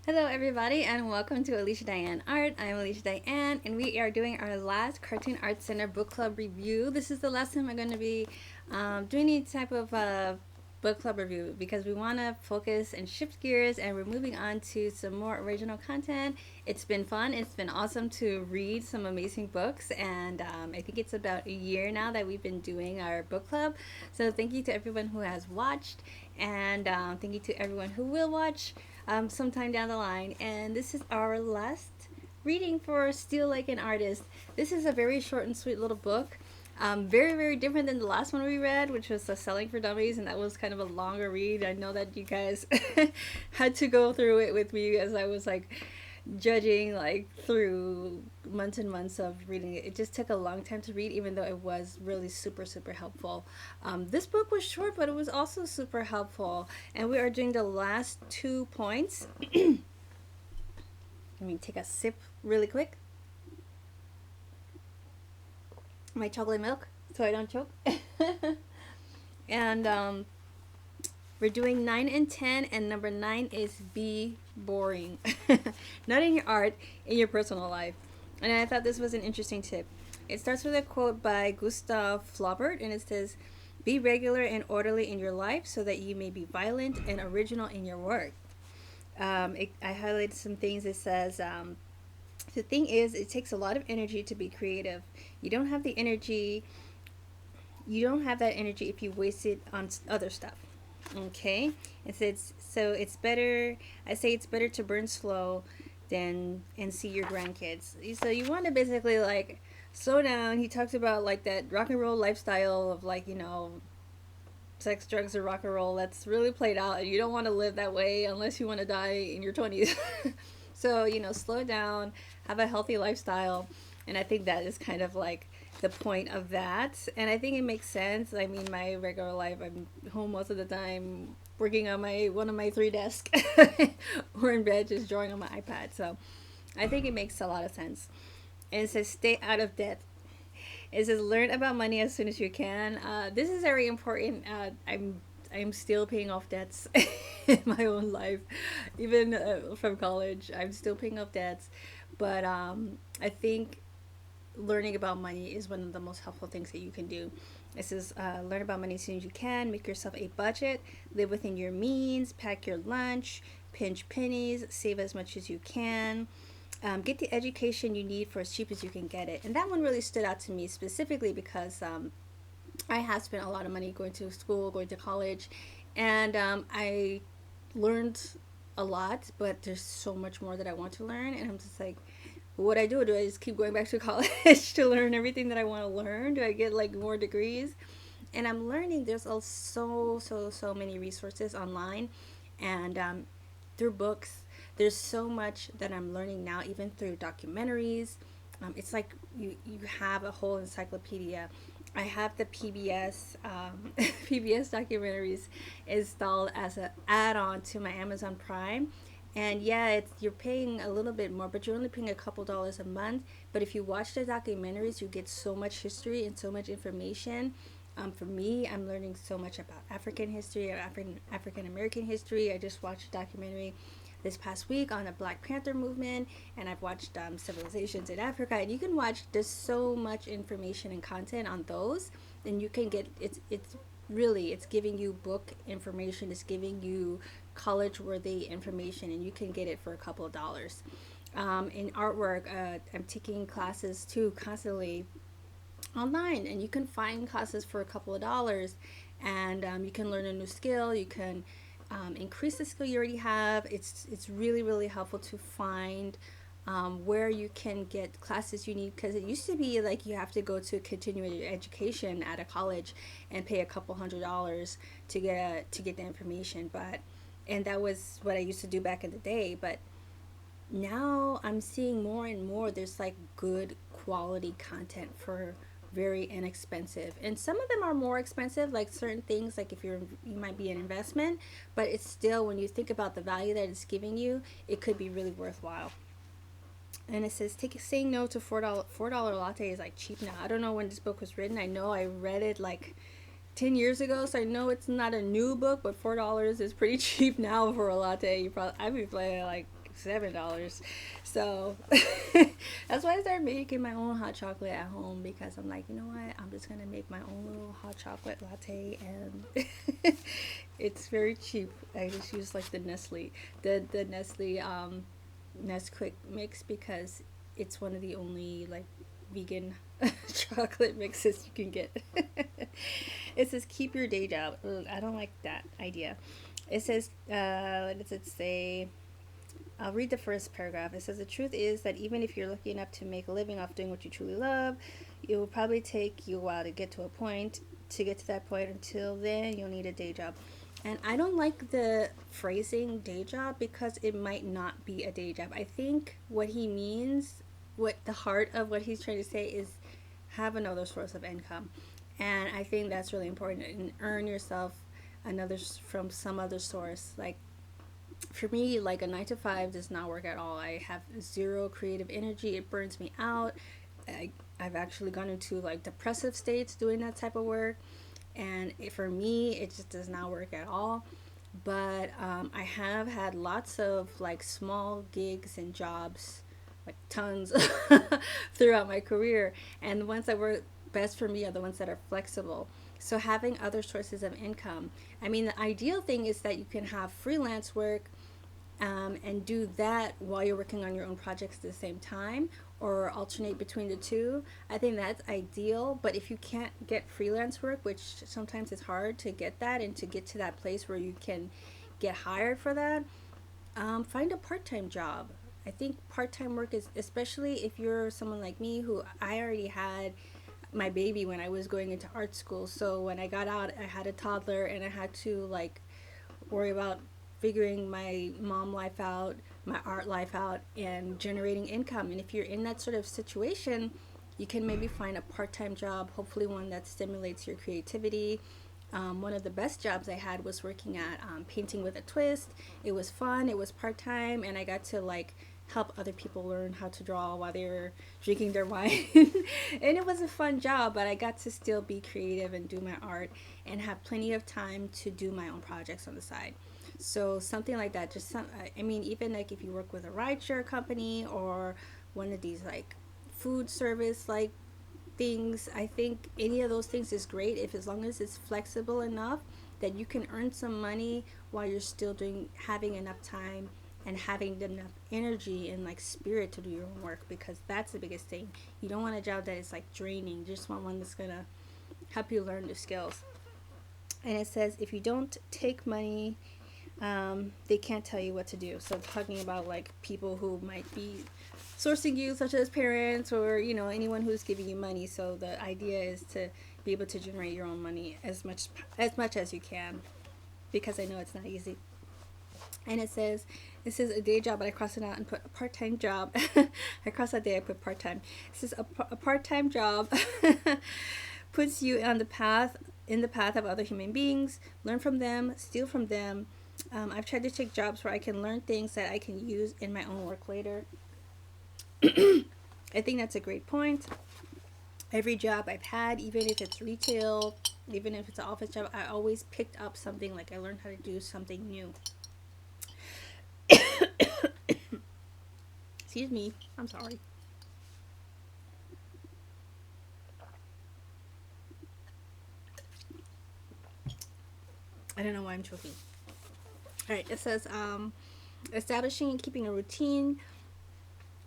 Hello, everybody, and welcome to Alicia Dianne Art. I'm Alicia Dianne, and we are doing our last Cartoon Art Center book club review. This is the last time I'm going to be doing any type of book club review because we want to focus and shift gears, and we're moving on to some more original content. It's been fun. It's been awesome to read some amazing books, and I think it's about a year now that we've been doing our book club. So thank you to everyone who has watched, and thank you to everyone who will watch sometime down the line. And this is our last reading for Steal Like an Artist. This is a very short and sweet little book. Very, very different than the last one we read, which was Selling for Dummies, and that was kind of a longer read. I know that you guys had to go through it with me as I was like judging like through months and months of reading it. It just took a long time to read, even though it was really super helpful. This book was short, but it was also super helpful. And we are doing the last 2 points. Let me take a sip really quick. My chocolate milk so I don't choke. And we're doing 9 and 10, and number 9 is be boring. Not in your art, in your personal life. And I thought this was an interesting tip. It starts with a quote by Gustav Flaubert, and it says, "Be regular and orderly in your life so that you may be violent and original in your work." I highlighted some things. It says, the thing is, it takes a lot of energy to be creative. You don't have the energy, you don't have that energy if you waste it on other stuff. Okay, it says so. It's better. I say it's better to burn slow than and see your grandkids. So you want to basically like slow down. He talks about like that rock and roll lifestyle of like sex, drugs, or rock and roll. That's really played out. You don't want to live that way unless you want to die in your 20s. So slow down, have a healthy lifestyle, and I think that is kind of like the point of that. And I think it makes sense. I mean, my regular life, I'm home most of the time working on my one of my 3 desks or in bed just drawing on my iPad. So I think it makes a lot of sense. And it says stay out of debt. It says learn about money as soon as you can. This is very important. I'm still paying off debts in my own life, even from college. I'm still paying off debts, but I think learning about money is one of the most helpful things that you can do. It says learn about money as soon as you can. Make yourself a budget. Live within your means. Pack your lunch. Pinch pennies. Save as much as you can. Get the education you need for as cheap as you can get it. And that one really stood out to me specifically because I have spent a lot of money going to school, going to college, and I learned a lot, but there's so much more that I want to learn. And I'm just like, what I do? Do I just keep going back to college to learn everything that I want to learn? Do I get like more degrees? And I'm learning. There's so many resources online, and through books. There's so much that I'm learning now, even through documentaries. It's like you have a whole encyclopedia. I have the PBS PBS documentaries installed as an add-on to my Amazon Prime. And yeah, you're paying a little bit more, but you're only paying a couple dollars a month. But if you watch the documentaries, you get so much history and so much information. For me, I'm learning so much about African history, African American history. I just watched a documentary this past week on the Black Panther movement, and I've watched Civilizations in Africa. And you can watch. There's so much information and content on those, and you can get it's really it's giving you book information. It's giving you college worthy information, and you can get it for a couple of dollars. In artwork, I'm taking classes too constantly online, and you can find classes for a couple of dollars, and you can learn a new skill. You can increase the skill you already have. It's really helpful to find where you can get classes you need, because it used to be like you have to go to continuing education at a college and pay a couple $100s to get the information. But and that was what I used to do back in the day. But now I'm seeing more and more there's like good quality content for very inexpensive, and some of them are more expensive, like certain things, like if you might be an investment, but it's still, when you think about the value that it's giving you, it could be really worthwhile. And it says saying no to $4 latte is like cheap now. I don't know when this book was written. I know I read it like 10 years ago, so I know it's not a new book, but $4 is pretty cheap now for a latte. I'd be paying like $7. So that's why I started making my own hot chocolate at home, because I'm like, you know what? I'm just gonna make my own little hot chocolate latte, and it's very cheap. I just use like the Nestle Nesquik mix, because it's one of the only like vegan chocolate mixes you can get. It says keep your day job. Ugh, I don't like that idea. It says, what does it say? I'll read the first paragraph. It says, the truth is that even if you're lucky enough to make a living off doing what you truly love, it will probably take you a while to get to a point. To get to that point, until then, you'll need a day job. And I don't like the phrasing day job, because it might not be a day job. I think what he means, what the heart of what he's trying to say is have another source of income. And I think that's really important, and earn yourself another from some other source. Like for me, like a 9 to 5 does not work at all. I have zero creative energy. It burns me out. I've actually gone into like depressive states doing that type of work, and for me it just does not work at all. But I have had lots of like small gigs and jobs, like tons, throughout my career, and the ones that work best for me are the ones that are flexible. So having other sources of income, I mean, the ideal thing is that you can have freelance work, and do that while you're working on your own projects at the same time, or alternate between the two. I think that's ideal. But if you can't get freelance work, which sometimes it's hard to get that, and to get to that place where you can get hired for that, find a part-time job. I think part-time work is, especially if you're someone like me, who I already had my baby when I was going into art school. So when I got out, I had a toddler, and I had to like worry about figuring my mom life out, my art life out, and generating income. And if you're in that sort of situation, you can maybe find a part-time job, hopefully one that stimulates your creativity. One of the best jobs I had was working at Painting with a Twist. It was fun, it was part-time, and I got to like help other people learn how to draw while they were drinking their wine. And it was a fun job, but I got to still be creative and do my art, and have plenty of time to do my own projects on the side. So something like that, just some, I mean, even like if you work with a rideshare company, or one of these like food service like things, I think any of those things is great, if as long as it's flexible enough that you can earn some money while you're still doing, having enough time, and having enough energy and like spirit to do your own work, because that's the biggest thing. You don't want a job that is like draining. You just want one that's gonna help you learn new skills. And it says, if you don't take money, they can't tell you what to do. So talking about like people who might be sourcing you, such as parents, or anyone who's giving you money. So the idea is to be able to generate your own money as much as you can, because I know it's not easy. And it says a day job, but I crossed it out and put a part-time job. I crossed that day, I put part-time. It says a part-time job puts you on the path in the path of other human beings. Learn from them, steal from them. I've tried to take jobs where I can learn things that I can use in my own work later. I think that's a great point. Every job I've had, even if it's retail, even if it's an office job, I always picked up something. Like I learned how to do something new. Excuse me, I'm sorry. I don't know why I'm choking. All right, it says establishing and keeping a routine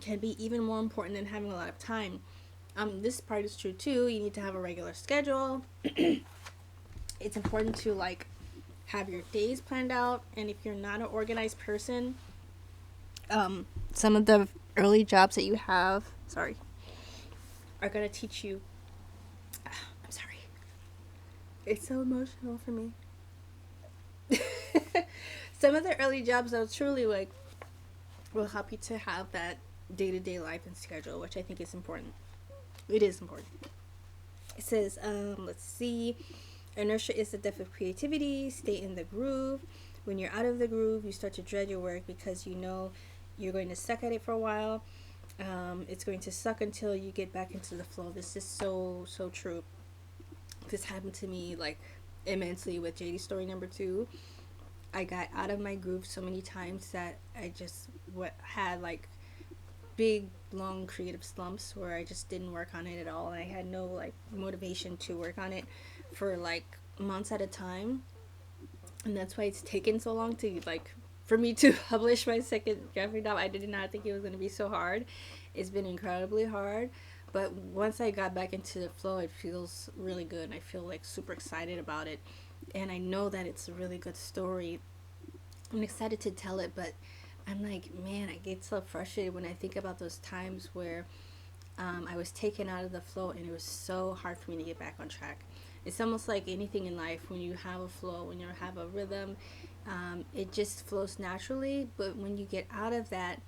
can be even more important than having a lot of time. This part is true too. You need to have a regular schedule. It's important to like have your days planned out. And if you're not an organized person, some of the early jobs that you have, are gonna teach you. I'm sorry. It's so emotional for me. Some of the early jobs though truly like will help you to have that day-to-day life and schedule, which I think is important. It is important. It says, let's see, inertia is the death of creativity. Stay in the groove. When you're out of the groove, you start to dread your work, because you know you're going to suck at it for a while. It's going to suck until you get back into the flow. This is so true. This happened to me like immensely with JD story number 2. I got out of my groove so many times that I just had like big long creative slumps where I just didn't work on it at all, and I had no like motivation to work on it for like months at a time. And that's why it's taken so long to like for me to publish my second graphic novel. I did not think it was going to be so hard. It's been incredibly hard, but once I got back into the flow, it feels really good. I feel like super excited about it, and I know that it's a really good story. I'm excited to tell it, but I'm like, man, I get so frustrated when I think about those times where I was taken out of the flow and it was so hard for me to get back on track. It's almost like anything in life. When you have a flow, when you have a rhythm, it just flows naturally. But when you get out of that,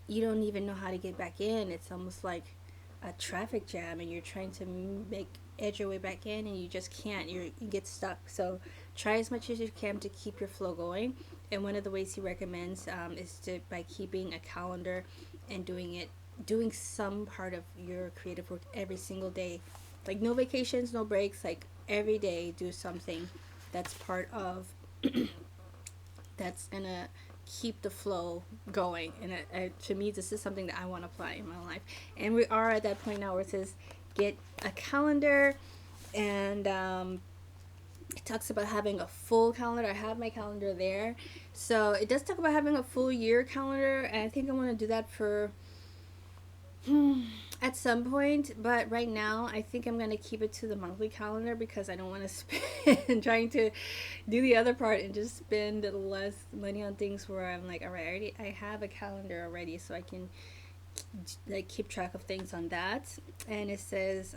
you don't even know how to get back in. It's almost like a traffic jam, and you're trying to make edge your way back in, and you just can't. You get stuck. So try as much as you can to keep your flow going. And one of the ways he recommends is to by keeping a calendar and doing some part of your creative work every single day. Like no vacations, no breaks. Like every day, do something that's part of that's gonna keep the flow going. And to me, this is something that I want to apply in my life. And we are at that point now where it says get a calendar, and it talks about having a full calendar. I have my calendar there, so it does talk about having a full year calendar, and I think I want to do that for at some point. But right now I think I'm going to keep it to the monthly calendar because I don't want to spend trying to do the other part and just spend less money on things where I'm like, all right, I have a calendar already, so I can like keep track of things on that. And it says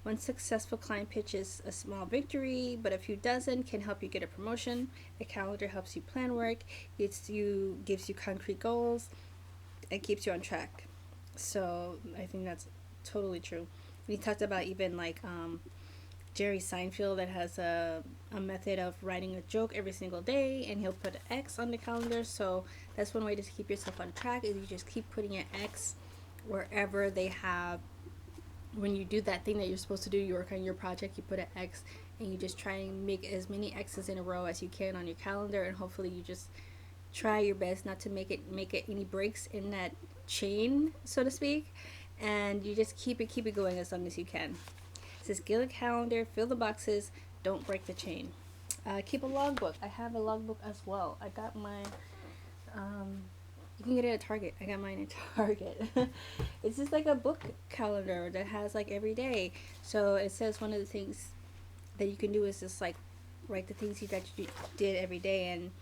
one successful client pitches a small victory, but a few dozen can help you get a promotion. A calendar helps you plan work. Gives you concrete goals and keeps you on track. So I think that's totally true. We talked about even like Jerry Seinfeld that has a method of writing a joke every single day, and he'll put an X on the calendar. So that's one way to keep yourself on track, is you just keep putting an X wherever they have. When you do that thing that you're supposed to do, you work on your project, you put an X, and you just try and make as many X's in a row as you can on your calendar, and hopefully you just try your best not to make it any breaks in that chain, so to speak, and you just keep it going as long as you can. It says get a calendar, fill the boxes, don't break the chain. Keep a logbook. I have a logbook as well. I got mine. You can get it at Target. I got mine at Target. It's just like a book calendar that has like every day. So it says one of the things that you can do is just like write the things that you did every day. And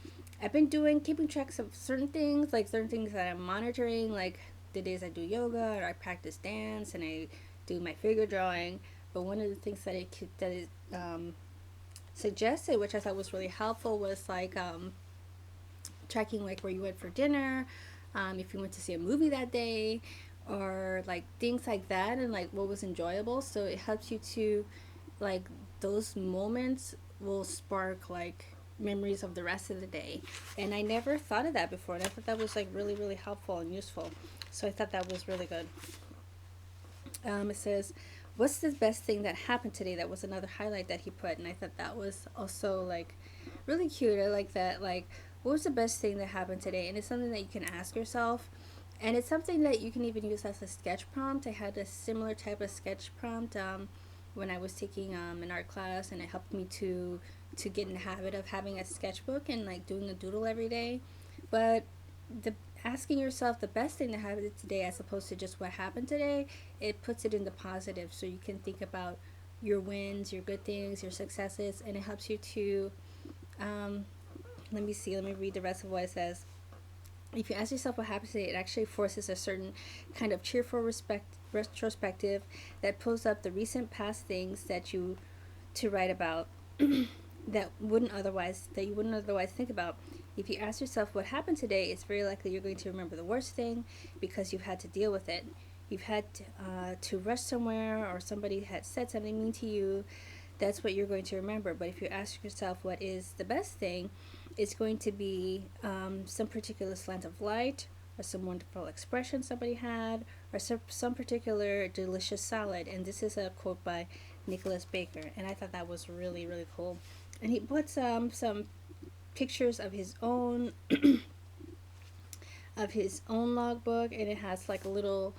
I've been keeping tracks of certain things, like certain things that I'm monitoring, like the days I do yoga or I practice dance and I do my figure drawing. But one of the things that it suggested, which I thought was really helpful, was like tracking like where you went for dinner, if you went to see a movie that day, or like things like that, and like what was enjoyable. So it helps you to like those moments will spark like memories of the rest of the day. And I never thought of that before, and I thought that was like really really helpful and useful. So I thought that was really good. It says, what's the best thing that happened today? That was another highlight that he put, and I thought that was also like really cute. I like that. Like, what was the best thing that happened today? And it's something that you can ask yourself, and it's something that you can even use as a sketch prompt. I had a similar type of sketch prompt when I was taking an art class, and it helped me to get in the habit of having a sketchbook and like doing a doodle every day. But the asking yourself the best thing that happened today as opposed to just what happened today, it puts it in the positive, so you can think about your wins, your good things, your successes, and it helps you to let me read the rest of what it says. If you ask yourself what happened today, it actually forces a certain kind of cheerful retrospective that pulls up the recent past things that you to write about that you wouldn't otherwise think about. If you ask yourself what happened today, it's very likely you're going to remember the worst thing because you've had to deal with it. You've had to rush somewhere, or somebody had said something mean to you. That's what you're going to remember. But if you ask yourself what is the best thing, it's going to be some particular slant of light, or some wonderful expression somebody had, or some particular delicious salad. And this is a quote by Nicholas Baker, and I thought that was really really cool. And he put some pictures of his own logbook, and it has like a little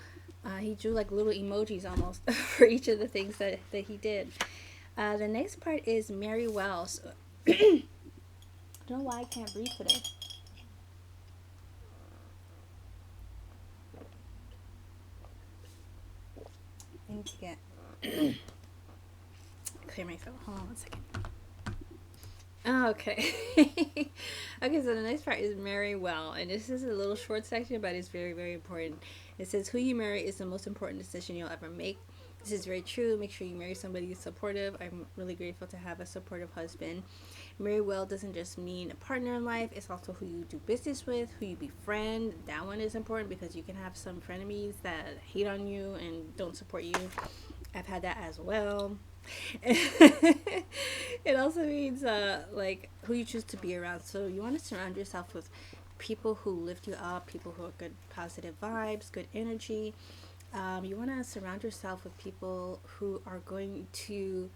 he drew like little emojis almost for each of the things that he did. The next part is Mary Wells. I don't know why I can't breathe today. I need to get clear my throat. Hold on 1 second. Okay. Okay, so the next part is marry well. And this is a little short section, but it's very, very important. It says, who you marry is the most important decision you'll ever make. This is very true. Make sure you marry somebody who's supportive. I'm really grateful to have a supportive husband. Marry well doesn't just mean a partner in life. It's also who you do business with, who you befriend. That one is important because you can have some frenemies that hate on you and don't support you. I've had that as well. It also means like who you choose to be around. So you want to surround yourself with people who lift you up, people who are good, positive vibes, good energy. You want to surround yourself with people who are going to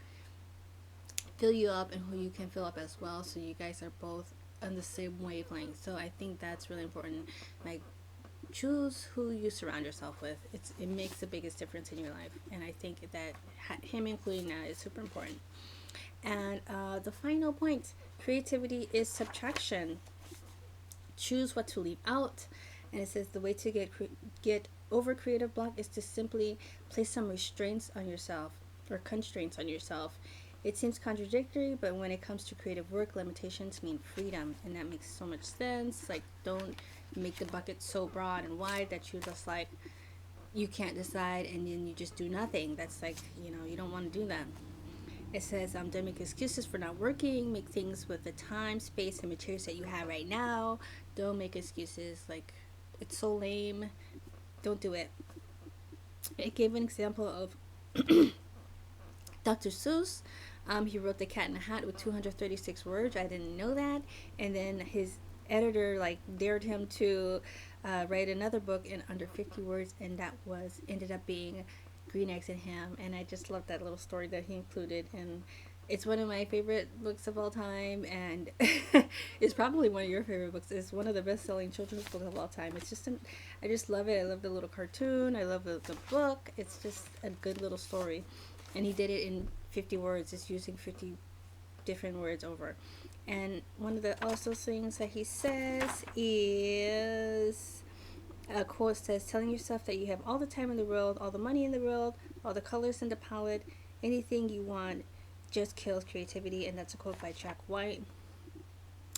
fill you up and who you can fill up as well. So you guys are both on the same wavelength. So I think that's really important. Like, choose who you surround yourself with. It makes the biggest difference in your life, and I think that him including that is super important. And the final point: creativity is subtraction. Choose what to leave out, and it says the way to get over creative block is to simply place some restraints on yourself or constraints on yourself. It seems contradictory, but when it comes to creative work, limitations mean freedom, and that makes so much sense. Like, don't make the bucket so broad and wide that you just like you can't decide and then you just do nothing. That's like, you don't want to do that. It says don't make excuses for not working. Make things with the time, space, and materials that you have right now. Don't make excuses like it's so lame. Don't do it. It gave an example of Dr. Seuss. He wrote The Cat in the Hat with 236 words. I didn't know that. And then his editor like dared him to write another book in under 50 words, and that ended up being Green Eggs and Ham. And I just love that little story that he included, and it's one of my favorite books of all time, and it's probably one of your favorite books. It's one of the best-selling children's books of all time. I just love it. I love the little cartoon. I love the book. It's just a good little story, and he did it in 50 words, just using 50 different words over. And one of the also things that he says is a quote says, telling yourself that you have all the time in the world, all the money in the world, all the colors in the palette, anything you want just kills creativity. And that's a quote by Jack White.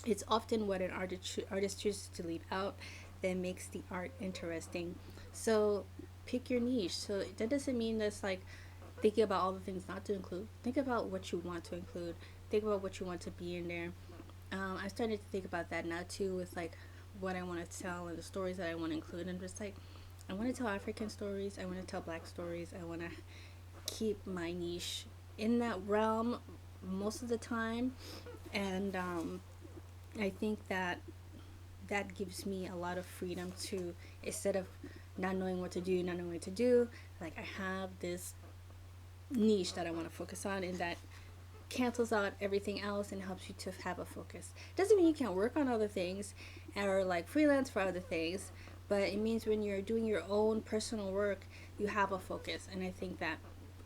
It's often what an artist chooses to leave out that makes the art interesting. So pick your niche. So that doesn't mean that's like thinking about all the things not to include. Think about what you want to include. Think about what you want to be in there. I started to think about that now too, with like what I want to tell and the stories that I want to include. And just like, I want to tell African stories. I want to tell Black stories. I want to keep my niche in that realm most of the time. And I think that gives me a lot of freedom to, instead of not knowing what to do, like I have this niche that I want to focus on, and that cancels out everything else and helps you to have a focus. Doesn't mean you can't work on other things or like freelance for other things, but it means when you're doing your own personal work, you have a focus, and I think that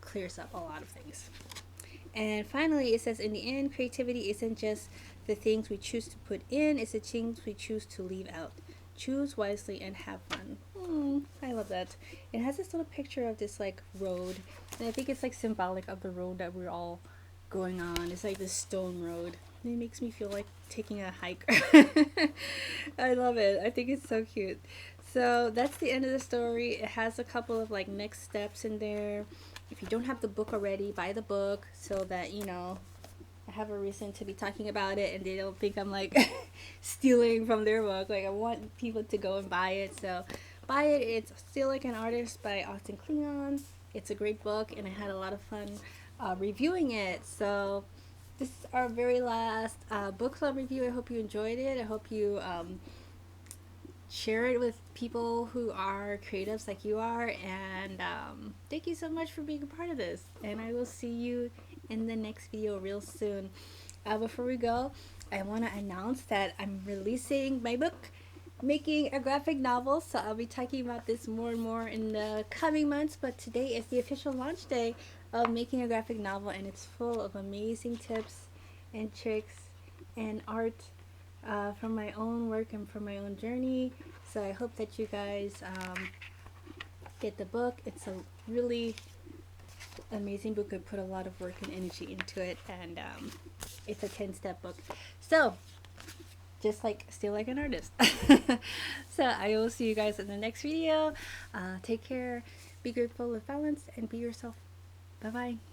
clears up a lot of things. And finally, it says, in the end, creativity isn't just the things we choose to put in, it's the things we choose to leave out. Choose wisely and have fun. I love that. It has this little picture of this like road, and I think it's like symbolic of the road that we're all going on. It's like this stone road. It makes me feel like taking a hike. I love it. I think it's so cute. So that's the end of the story. It has a couple of like next steps in there. If you don't have the book already, buy the book so that I have a reason to be talking about it and they don't think I'm like stealing from their book. Like, I want people to go and buy it. So buy it. It's Still Like an Artist by Austin Kleon. It's a great book, and I had a lot of fun reviewing it. So this is our very last book club review. I hope you enjoyed it. I hope you share it with people who are creatives like you are. And thank you so much for being a part of this. And I will see you in the next video real soon. Before we go, I want to announce that I'm releasing my book, Making a Graphic Novel. So I'll be talking about this more and more in the coming months. But today is the official launch day of Making a Graphic Novel, and it's full of amazing tips and tricks and art from my own work and from my own journey. So I hope that you guys get the book. It's a really amazing book. I put a lot of work and energy into it, and it's a 10-step book. So just like still like an artist. So I will see you guys in the next video. Take care, be grateful, live balanced, and be yourself. Bye bye.